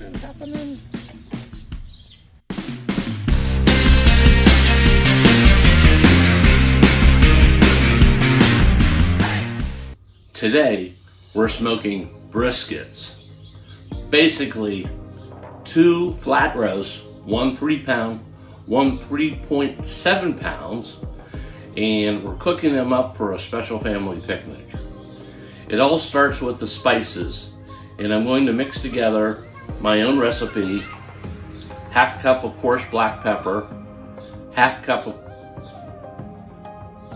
What's happening? Today, we're smoking briskets. Basically, 2 flat roasts, 1 3-pound, 1 3.7 pounds, and we're cooking them up for a special family picnic. It all starts with the spices, and I'm going to mix together my own recipe, half a cup of coarse black pepper, half a cup of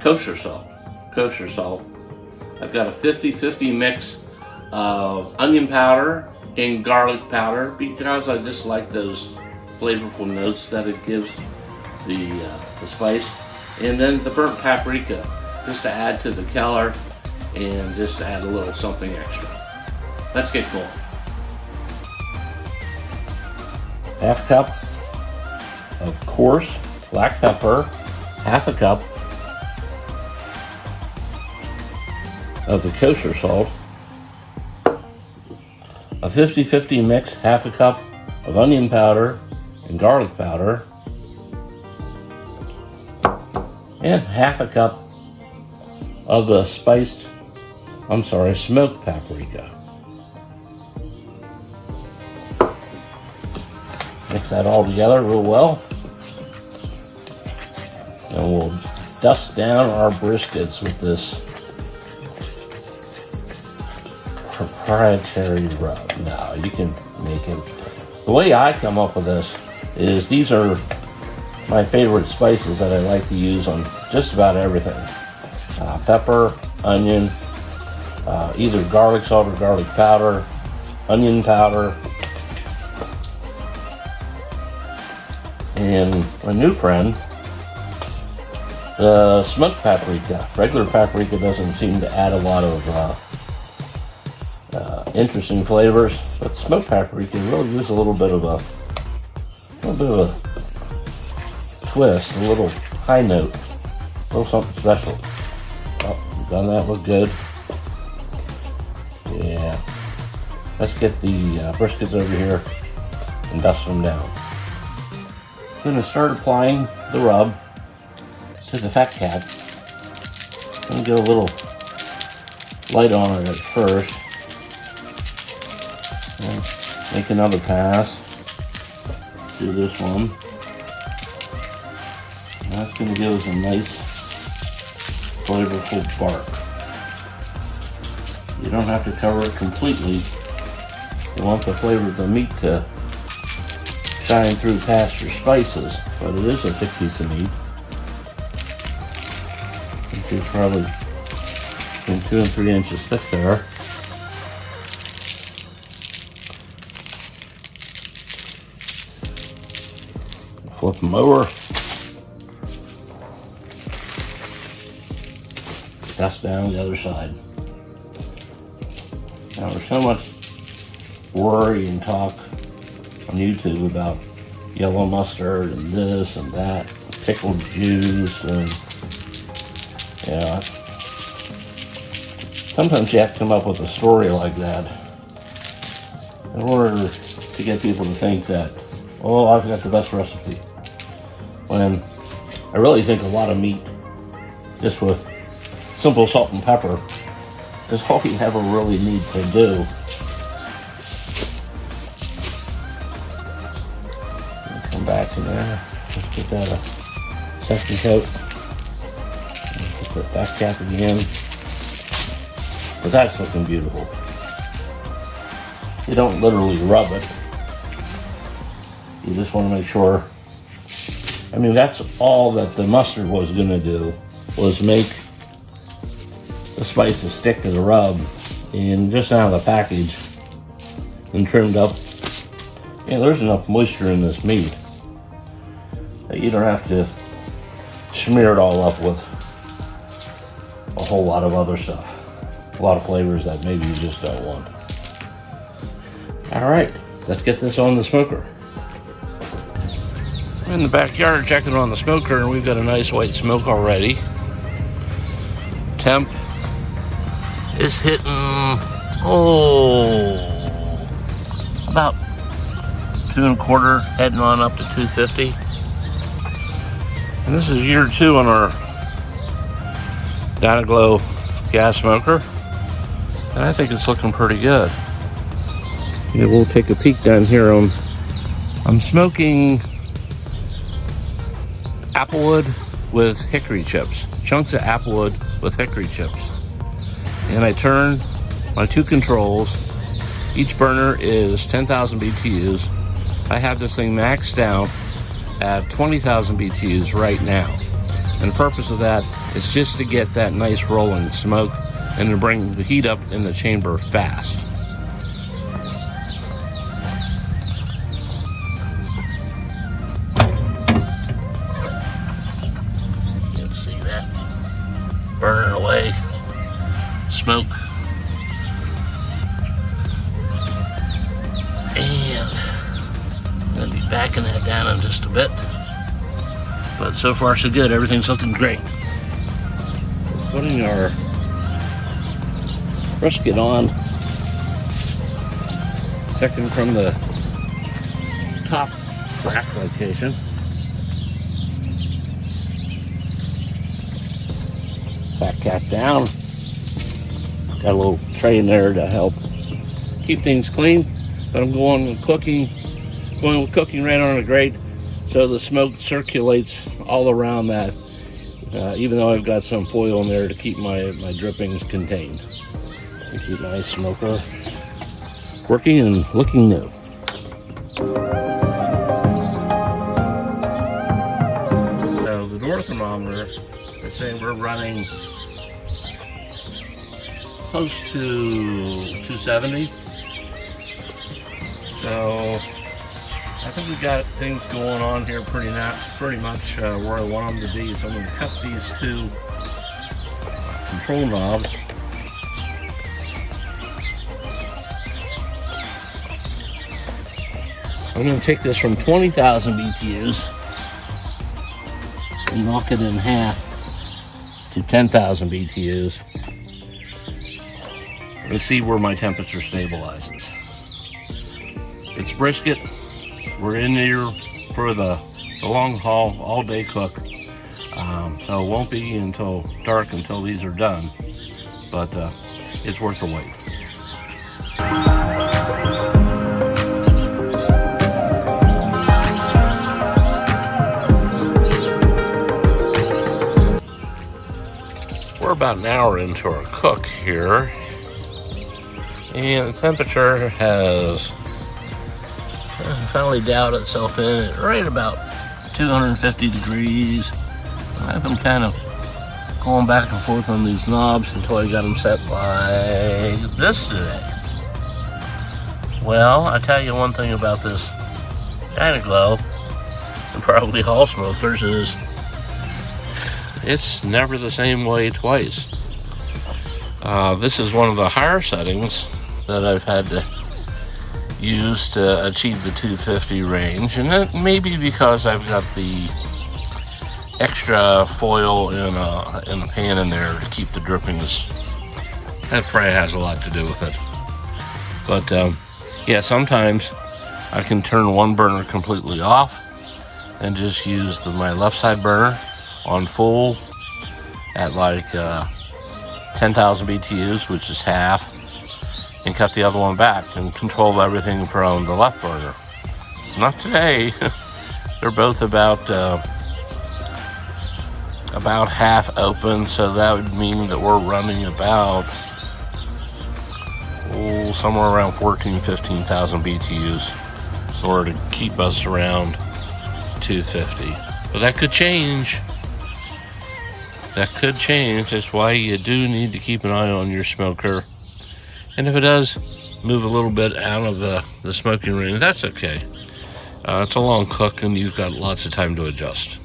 kosher salt. I've got a 50-50 mix of onion powder and garlic powder because I just like those flavorful notes that it gives the spice. And then the burnt paprika, just to add to the color and just to add a little something extra. Let's get going. Half cup of coarse black pepper, half a cup of the kosher salt, a 50-50 mix, half a cup of onion powder and garlic powder, and half a cup of the smoked paprika. Mix that all together real well. And we'll dust down our briskets with this proprietary rub. Now, you can make it. The way I come up with this is these are my favorite spices that I like to use on just about everything. Pepper, onion, either garlic salt or garlic powder, onion powder, and a new friend, the smoked paprika. Regular paprika doesn't seem to add a lot of interesting flavors, but smoked paprika really gives a little bit of a twist, a little high note, a little something special. Oh, done that, look good. Yeah, let's get the briskets over here and dust them down. I'm going to start applying the rub to the fat cap. I'm going to get a little light on it at first. And make another pass. Do this one. And that's going to give us a nice, flavorful bark. You don't have to cover it completely. You want the flavor of the meat to shine through past your spices, but it is a thick piece of meat. It's probably between 2 and 3 inches thick there. Flip them over. Dust down the other side. Now there's so much worry and talk on YouTube about yellow mustard and this and that, pickled juice, and sometimes you have to come up with a story like that in order to get people to think that, oh, I've got the best recipe. When I really think a lot of meat, just with simple salt and pepper, is all you ever really need to do. Come back in there, just get that a second coat. Just put that cap again. But that's looking beautiful. You don't literally rub it. You just want to make sure. I mean, that's all that the mustard was going to do, was make the spices stick to the rub. And just out of the package and trimmed up, there's enough moisture in this meat that you don't have to smear it all up with a whole lot of other stuff. A lot of flavors that maybe you just don't want. All right, let's get this on the smoker. I'm in the backyard checking on the smoker, and we've got a nice white smoke already. Temp is hitting, about 2.25, heading on up to 250. And this is year 2 on our Dyna Glo gas smoker. And I think it's looking pretty good. Yeah, we'll take a peek down here. I'm smoking applewood with hickory chips. Chunks of applewood with hickory chips. And I turn my 2 controls. Each burner is 10,000 BTUs. I have this thing maxed out at 20,000 BTUs right now. And the purpose of that is just to get that nice rolling smoke and to bring the heat up in the chamber fast. You can see that burning away smoke. And I'm going to be backing that down in just a bit. But so far so good, everything's looking great. We're putting our brisket on, second from the top rack location. Back cap down. Got a little tray in there to help keep things clean, but I'm going with cooking right on a grate, so the smoke circulates all around that. Even though I've got some foil in there to keep my drippings contained. And keep my smoker working and looking new. So the door thermometer is saying we're running close to 270. So I think we got things going on here pretty much where I want them to be. So I'm going to cut these 2 control knobs. I'm going to take this from 20,000 BTUs and knock it in half to 10,000 BTUs. Let's see where my temperature stabilizes. It's brisket. We're in here for the long haul, all day cook. So it won't be until dark until these are done, but it's worth the wait. We're about an hour into our cook here, and the temperature has finally dialed itself in at right about 250 degrees. I've been kind of going back and forth on these knobs until I got them set like this today. Well, I tell you one thing about this Dyna Glo, and probably all smokers, is it's never the same way twice. This is one of the higher settings that I've had to use to achieve the 250 range, and that may be because I've got the extra foil in a pan in there to keep the drippings. That probably has a lot to do with it. But yeah, sometimes I can turn one burner completely off and just use my left side burner on full at like 10,000 BTUs, which is half, and cut the other one back and control everything from the left burner. Not today. They're both about half open, so that would mean that we're running about somewhere around 15,000 BTUs in order to keep us around 250. But that could change. That could change. That's why you do need to keep an eye on your smoker. And if it does move a little bit out of the smoking range, that's okay. It's a long cook and you've got lots of time to adjust.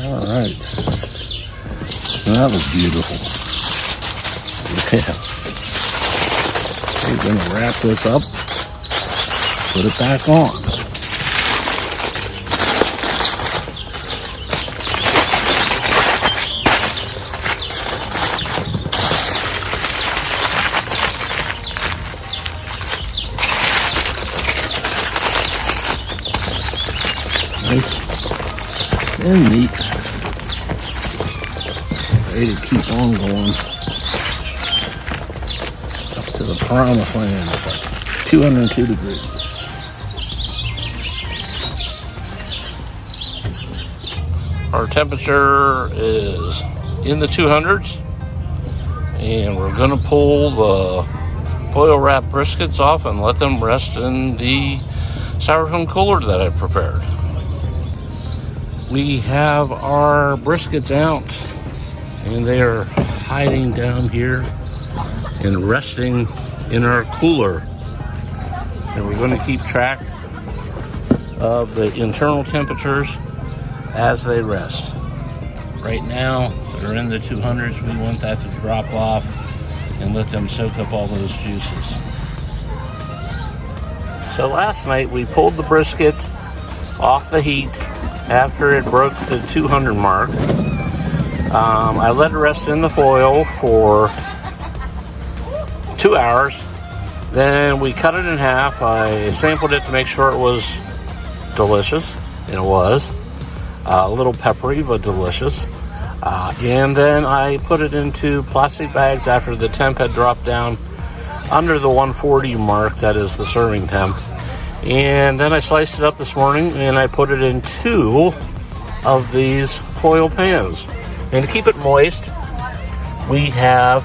All right. That was beautiful. Yeah. We're going to wrap this up, put it back on. and neat. Ready to keep on going up to the promised land at 202 degrees. Our temperature is in the 200s, and we're going to pull the foil wrap briskets off and let them rest in the styrofoam cooler that I prepared. We have our briskets out, and they are hiding down here and resting in our cooler. And we're going to keep track of the internal temperatures as they rest. Right now, they're in the 200s. We want that to drop off and let them soak up all those juices. So last night we pulled the brisket off the heat after it broke the 200 mark. I let it rest in the foil for 2 hours. Then we cut it in half. I sampled it to make sure it was delicious, and it was. A little peppery, but delicious. And then I put it into plastic bags after the temp had dropped down under the 140 mark, that is the serving temp. And then I sliced it up this morning and I put it in 2 of these foil pans. And to keep it moist, we have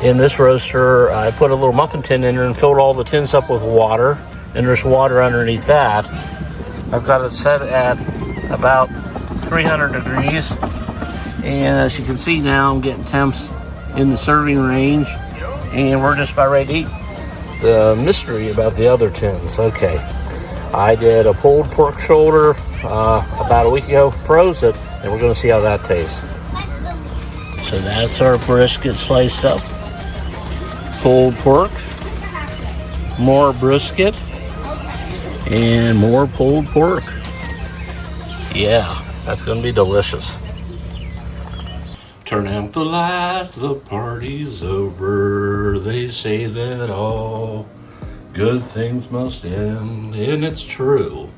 in this roaster, I put a little muffin tin in there and filled all the tins up with water. And there's water underneath that. I've got it set at about 300 degrees. And as you can see now, I'm getting temps in the serving range. And we're just about ready to eat. The mystery about the other tins. Okay. I did a pulled pork shoulder about a week ago, froze it, and we're going to see how that tastes. So that's our brisket sliced up. Pulled pork, more brisket, and more pulled pork. Yeah, that's going to be delicious. Turn out the lights, the party's over. They say that all good things must end, and it's true.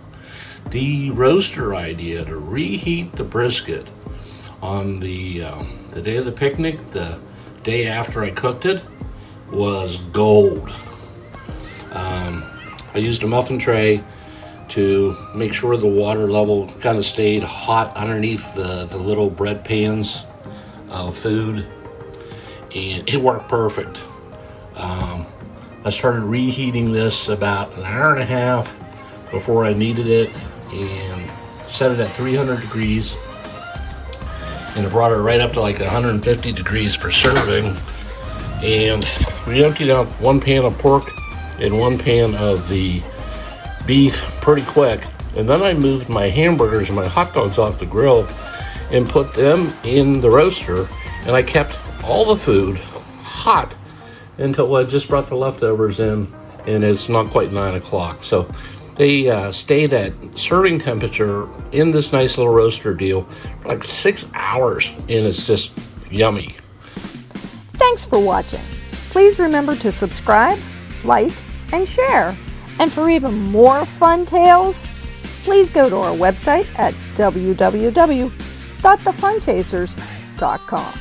The roaster idea to reheat the brisket on the day of the picnic, the day after I cooked it, was gold. I used a muffin tray to make sure the water level kind of stayed hot underneath the little bread pans of food, and it worked perfect. I started reheating this about an hour and a half before I needed it, and set it at 300 degrees, and it brought it right up to like 150 degrees for serving. And we emptied out 1 pan of pork and 1 pan of the beef pretty quick, and then I moved my hamburgers and my hot dogs off the grill and put them in the roaster, and I kept all the food hot until I just brought the leftovers in, and it's not quite 9 o'clock. So they stayed at serving temperature in this nice little roaster deal for like 6 hours, and it's just yummy. Thanks for watching. Please remember to subscribe, like, and share. And for even more fun tales, please go to our website at www.thefunchasers.com.